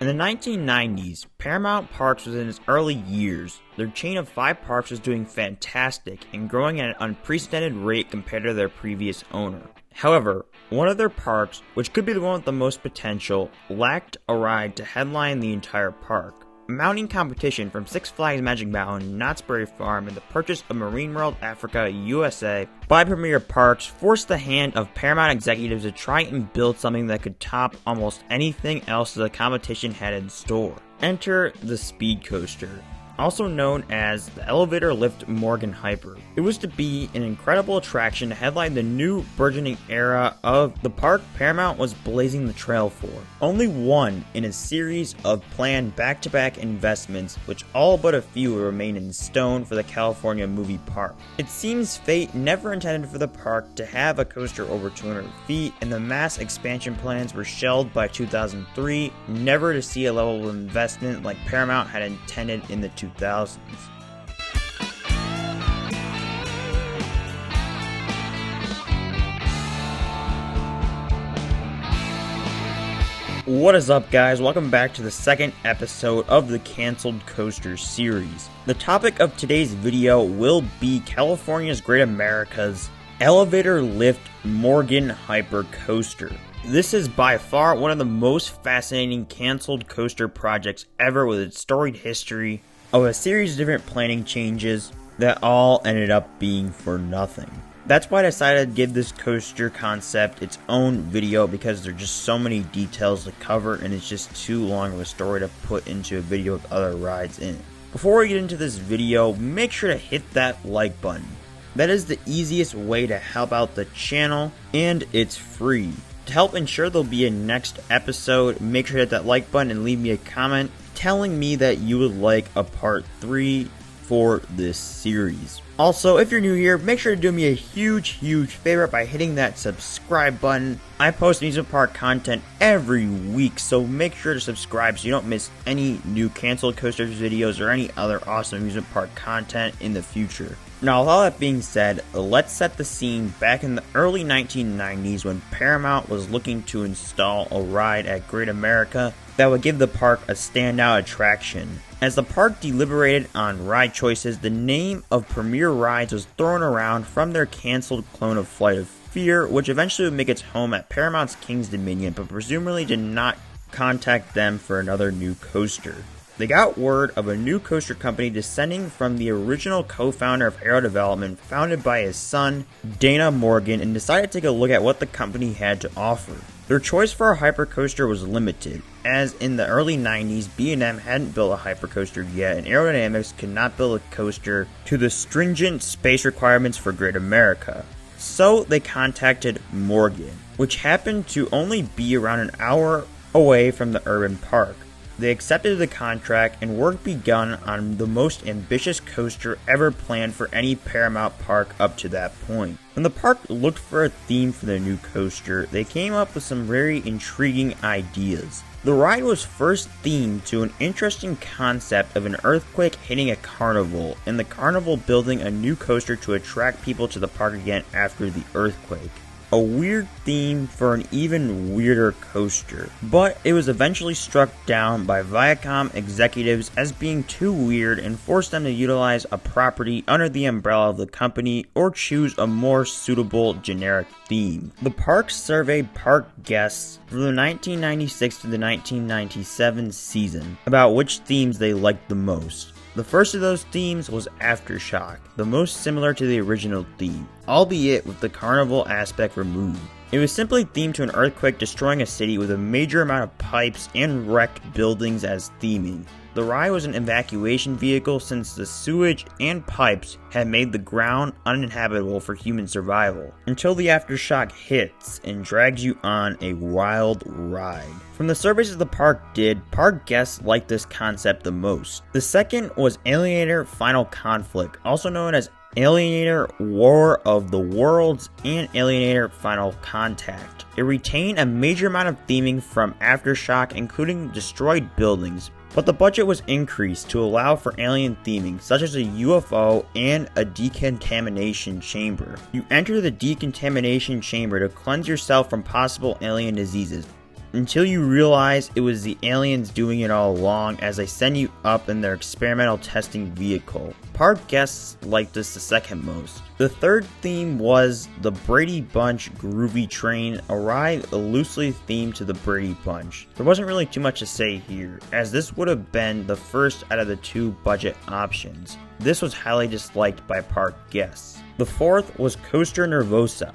In the 1990s, Paramount Parks was in its early years. Their chain of 5 parks was doing fantastic and growing at an unprecedented rate compared to their previous owner. However, one of their parks, which could be the one with the most potential, lacked a ride to headline the entire park. Mounting competition from Six Flags Magic Mountain, Knott's Berry Farm, and the purchase of Marine World Africa USA by Premier Parks forced the hand of Paramount executives to try and build something that could top almost anything else the competition had in store. Enter the Speed Coaster, also known as the Elevator Lift Morgan Hyper. It was to be an incredible attraction to headline the new burgeoning era of the park Paramount was blazing the trail for. Only one in a series of planned back-to-back investments, which all but a few remain in stone for the California movie park. It seems fate never intended for the park to have a coaster over 200 feet, and the mass expansion plans were shelved by 2003, never to see a level of investment like Paramount had intended in the 2000s. What is up, guys? Welcome back to the second episode of the Canceled Coaster series. The topic of today's video will be California's Great America's Elevator Lift Morgan Hyper Coaster. This is by far one of the most fascinating canceled coaster projects ever, with its storied history of a series of different planning changes that all ended up being for nothing. That's why I decided to give this coaster concept its own video, because there are just so many details to cover and it's just too long of a story to put into a video with other rides in it. Before we get into this video, make sure to hit that like button. That is the easiest way to help out the channel, and it's free. To help ensure there'll be a next episode, make sure to hit that like button and leave me a comment telling me that you would like a part 3 for this series. Also, if you're new here, make sure to do me a huge favor by hitting that subscribe button. I post amusement park content every week, so make sure to subscribe so you don't miss any new canceled coasters videos or any other awesome amusement park content in the future. Now, with all that being said, let's set the scene back in the early 1990s when Paramount was looking to install a ride at Great America that would give the park a standout attraction. As the park deliberated on ride choices, the name of Premier Rides was thrown around from their canceled clone of Flight of Fear, which eventually would make its home at Paramount's King's Dominion, but presumably did not contact them for another new coaster. They got word of a new coaster company descending from the original co-founder of Aero Development, founded by his son, Dana Morgan, and decided to take a look at what the company had to offer. Their choice for a hypercoaster was limited, as in the early 90s, B&M hadn't built a hypercoaster yet, and Aerodynamics could not build a coaster to the stringent space requirements for Great America. So they contacted Morgan, which happened to only be around an hour away from the urban park. They accepted the contract, and work begun on the most ambitious coaster ever planned for any Paramount park up to that point. When the park looked for a theme for the new coaster, they came up with some very intriguing ideas. The ride was first themed to an interesting concept of an earthquake hitting a carnival, and the carnival building a new coaster to attract people to the park again after the earthquake. A weird theme for an even weirder coaster, but it was eventually struck down by Viacom executives as being too weird and forced them to utilize a property under the umbrella of the company or choose a more suitable generic theme. The park surveyed park guests from the 1996 to the 1997 season about which themes they liked the most. The first of those themes was Aftershock, the most similar to the original theme, albeit with the carnival aspect removed. It was simply themed to an earthquake destroying a city with a major amount of pipes and wrecked buildings as theming. The ride was an evacuation vehicle since the sewage and pipes had made the ground uninhabitable for human survival, until the aftershock hits and drags you on a wild ride. From the surveys the park did, park guests liked this concept the most. The second was Alienator Final Conflict, also known as Alienator War of the Worlds and Alienator Final Contact. It retained a major amount of theming from Aftershock, including destroyed buildings, but the budget was increased to allow for alien theming, such as a UFO and a decontamination chamber. You enter the decontamination chamber to cleanse yourself from possible alien diseases. until you realize it was the aliens doing it all along as they send you up in their experimental testing vehicle. Park guests liked this the second most. The third theme was the Brady Bunch Groovy Train, a ride loosely themed to the Brady Bunch. There wasn't really too much to say here, as this would have been the first out of the two budget options. This was highly disliked by park guests. The fourth was Coaster Nervosa,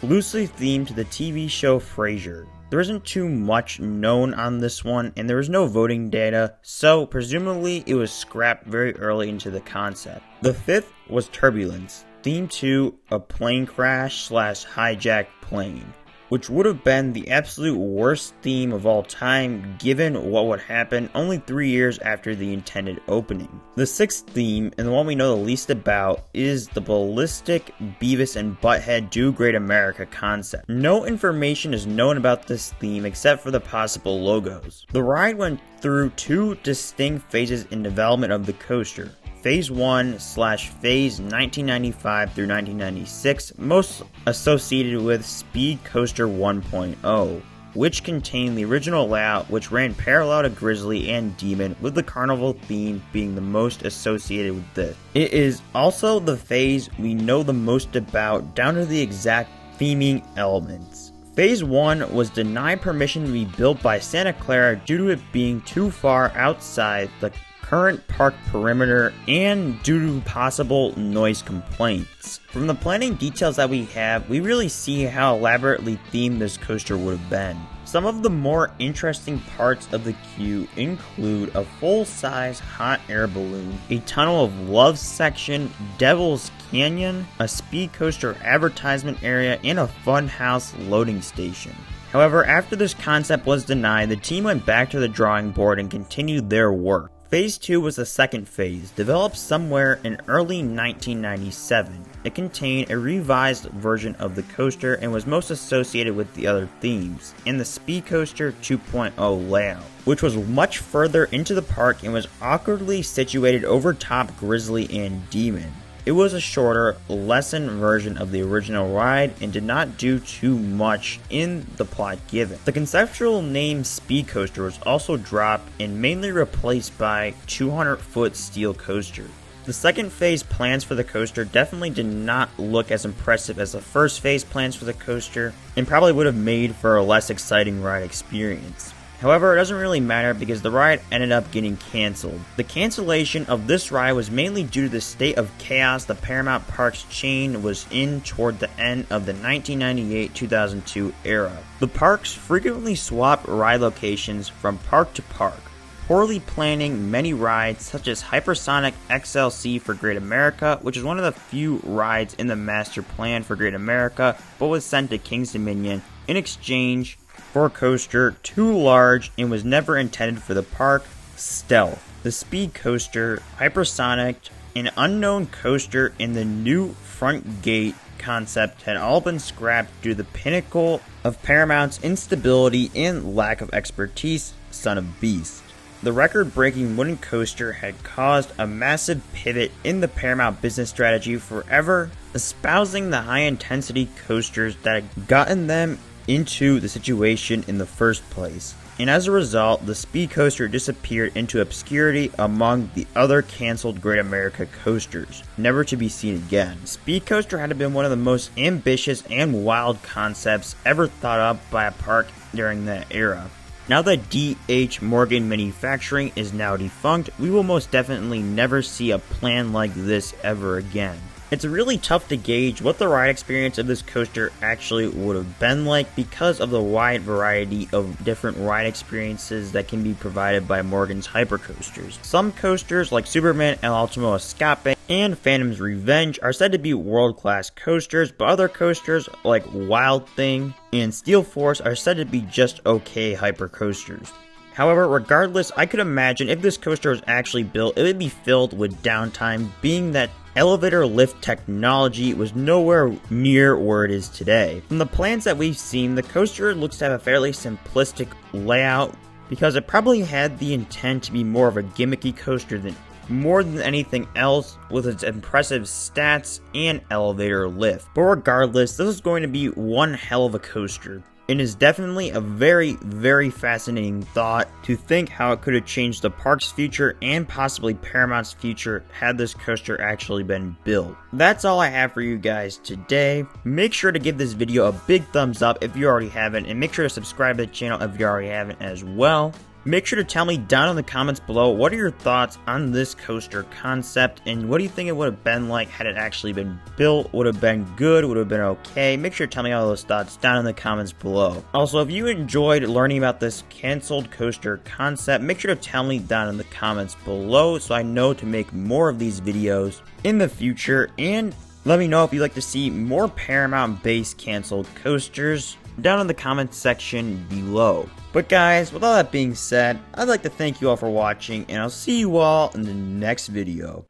loosely themed to the TV show Frasier. There isn't too much known on this one, and there was no voting data, so presumably it was scrapped very early into the concept. The fifth was Turbulence, themed to a plane crash / hijacked plane, which would have been the absolute worst theme of all time given what would happen only 3 years after the intended opening. The sixth theme, and the one we know the least about, is the ballistic Beavis and Butthead Do Great America concept. No information is known about this theme except for the possible logos. The ride went through two distinct phases in development of the coaster. Phase 1 / Phase 1995 through 1996, most associated with Speed Coaster 1.0, which contained the original layout which ran parallel to Grizzly and Demon, with the carnival theme being the most associated with this. It is also the phase we know the most about down to the exact theming elements. Phase 1 was denied permission to be built by Santa Clara due to it being too far outside the current park perimeter and due to possible noise complaints. From the planning details that we have, we really see how elaborately themed this coaster would have been. Some of the more interesting parts of the queue include a full-size hot air balloon, a tunnel of love section, Devil's Canyon, a speed coaster advertisement area, and a funhouse loading station. However, after this concept was denied, the team went back to the drawing board and continued their work. Phase 2 was the second phase, developed somewhere in early 1997. It contained a revised version of the coaster and was most associated with the other themes, and the Speed Coaster 2.0 layout, which was much further into the park and was awkwardly situated over top Grizzly and Demon. It was a shorter, lessened version of the original ride and did not do too much in the plot given. The conceptual name Speed Coaster was also dropped and mainly replaced by 200-foot steel coaster. The second phase plans for the coaster definitely did not look as impressive as the first phase plans for the coaster and probably would have made for a less exciting ride experience. However, it doesn't really matter because the ride ended up getting cancelled. The cancellation of this ride was mainly due to the state of chaos the Paramount Parks chain was in toward the end of the 1998-2002 era. The parks frequently swapped ride locations from park to park, poorly planning many rides such as Hypersonic XLC for Great America, which is one of the few rides in the master plan for Great America, but was sent to King's Dominion in exchange for a coaster too large and was never intended for the park, Stealth. The Speed Coaster, Hypersonic, an unknown coaster, and the new front gate concept had all been scrapped due to the pinnacle of Paramount's instability and lack of expertise, Son of Beast. The record-breaking wooden coaster had caused a massive pivot in the Paramount business strategy, forever espousing the high-intensity coasters that had gotten them into the situation in the first place, and as a result, the Speed Coaster disappeared into obscurity among the other cancelled Great America coasters, never to be seen again. Speed Coaster had been one of the most ambitious and wild concepts ever thought up by a park during that era. Now that D.H. Morgan Manufacturing is now defunct, we will most definitely never see a plan like this ever again. It's really tough to gauge what the ride experience of this coaster actually would have been like because of the wide variety of different ride experiences that can be provided by Morgan's hypercoasters. Some coasters like Superman El Ultimo Escape and Phantom's Revenge are said to be world-class coasters, but other coasters like Wild Thing and Steel Force are said to be just okay hypercoasters. However, regardless, I could imagine if this coaster was actually built, it would be filled with downtime, being that elevator lift technology was nowhere near where it is today. From the plans that we've seen, the coaster looks to have a fairly simplistic layout because it probably had the intent to be more of a gimmicky coaster than more than anything else, with its impressive stats and elevator lift. But regardless, this is going to be one hell of a coaster. It is definitely a very, very fascinating thought to think how it could have changed the park's future and possibly Paramount's future had this coaster actually been built. That's all I have for you guys today. Make sure to give this video a big thumbs up if you already haven't, and make sure to subscribe to the channel if you already haven't as well. Make sure to tell me down in the comments below what are your thoughts on this coaster concept, and what do you think it would have been like had it actually been built? Would have been good? Would have been okay? Make sure to tell me all those thoughts down in the comments below. Also, if you enjoyed learning about this canceled coaster concept, make sure to tell me down in the comments below so I know to make more of these videos in the future, and let me know if you'd like to see more Paramount-based canceled coasters down in the comments section below. But guys, with all that being said, I'd like to thank you all for watching, and I'll see you all in the next video.